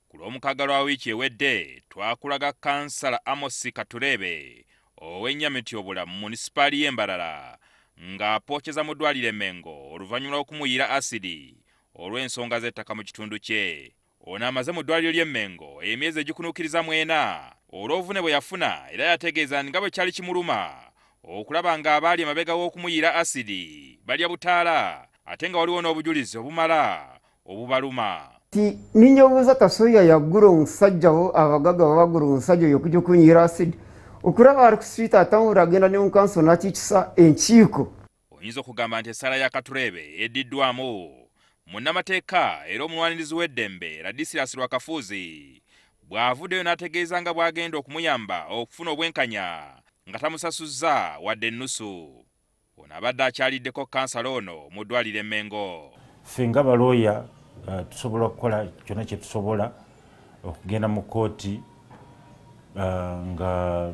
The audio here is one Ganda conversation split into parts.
Ku lw'omukaaga lwa wiiki ewedde twakulaga Kkansala Amosi Katuleebe ow'ennyamiti obulamu mu munisipaali y'e Mbarara ng'apookeza mu ddwaliro Mengo oluvannyuma lw'okumuyiira asidi olw'ensonga z'ettaka mu kitundu kye. Ono amaze mu ddwaliro ly'e Mengo emyezi egikunuukiriza 4 olw'obuvune bwe yafuna era yategeeza nga bwe kyali kimuluma okulaba ng'abaali emabega w'okumuyiira asidi balya butaala ate nga waliwo n'obujulizi obumala obubaluma. Ninyobuuza tasoya yaggula omusajjawo abagaga babagula omusajja oyo okujja okunyiira asidi okulaba ali ku siita atambula agenda ne mu Kkansala n'akiikisa enkiiko. Oyinza okugamba nti essala ya Katuleebe eddiddwamu. Munamateeka era omulwanirizi w'eddembe Ladislaus Rwakafuzi bw'avuddeyo n'ategeeza nga bw'agenda okumuyamba okufuna obwenkanya nga tamusasuzza wadde ennusu. Ono abadde akyalideko Kkansala ono mu ddwaliro Mengo. Ffe nga balooya tusobola okukola kyonna kye tusobola okugenda mu kkooti nga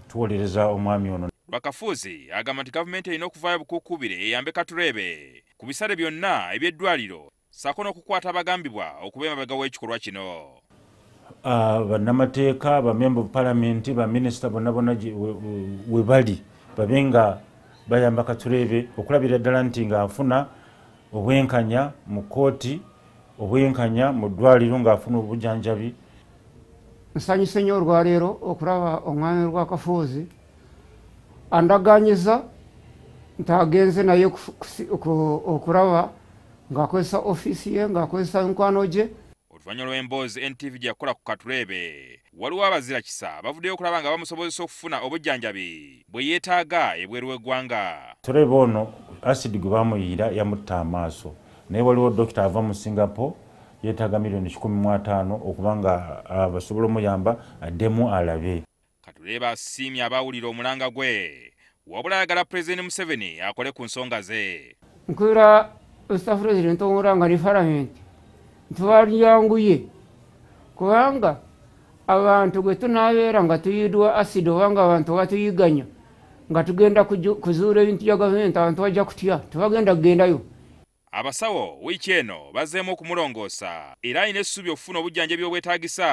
tuwolereza omwami ono. Rwakafuuzi agamba nti gavumenti erina okuvaayo bukuukubire eyambe Katuleebe ku bisale byonna eby'eddwaliro ssaako n'okukwata abagambibwa okuba emabega w'ekikolwa kino. Bannamateeka, bamemba palamenti, baminisita bonna bonna we bali babe nga bayamba Katuleebe okulabira ddala nti ng'afuna obwenkanya mu kkooti, obwenkanya mu ddwaliro ng'afuna obujjanjabi. Nsanyuse nnyo olwaleero okulaba omwami Rwakafuuzi andaganyiza nti agenze naye okulaba ng'akozesa ofiisi ye ng'akozesa enkwano gye. Oluvannyuma lw'emboozi NTV gye yakola ku Katuleebe waliwo abazira kisa bavuddeyo okulaba nga bamusobozesa okufuna obujjanjabi bwe yeetaaga ebweru w'eggwanga. Katuleebe ono asidi gwe bamuyiira yamutta amaaso naye waliwo dokita ava mu Singapore yeetaaga $150,000 okuba nga basobola omuyamba addemu alabe. Katuleebe asiimye abaawulira omulanga gwe wabula ayagala Pulezidenti Museveni akole ku nsonga ze. Nkuira Mr. President omulanga ne Palamenti ntibaalyanguye kubanga abantu gwe tunaabeera nga tuyiddwa asidi oba nga abantu batuyiganya nga tugenda kuzuula ebintu bya gavumenti abantu bajja kutya tebagenda kugendayo. Abasawo wiiki eno bazzeemu okumulongoosa era alina essuubi okufuna obujjanjabi obwetaagisa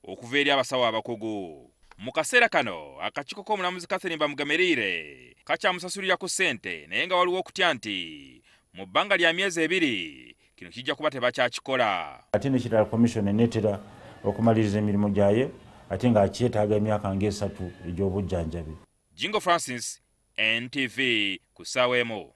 okuva eri abasawo abakugu. Mu kaseera kano akakiiko k'omulamuzi Catherine Bamugamiriire kakyamusasulira ku ssente naye nga waliwo okutya nti mu bbanga lya myezi 2 kino kijja kuba tebakyakikola. Ate n'ekirala komishoni eneetera okumaliriza emirimu gyayo ate ng'akyetaaga emyaka nga 3 egy'obujjanjabi. Jingo Francis, NTV ku ssaawa emu.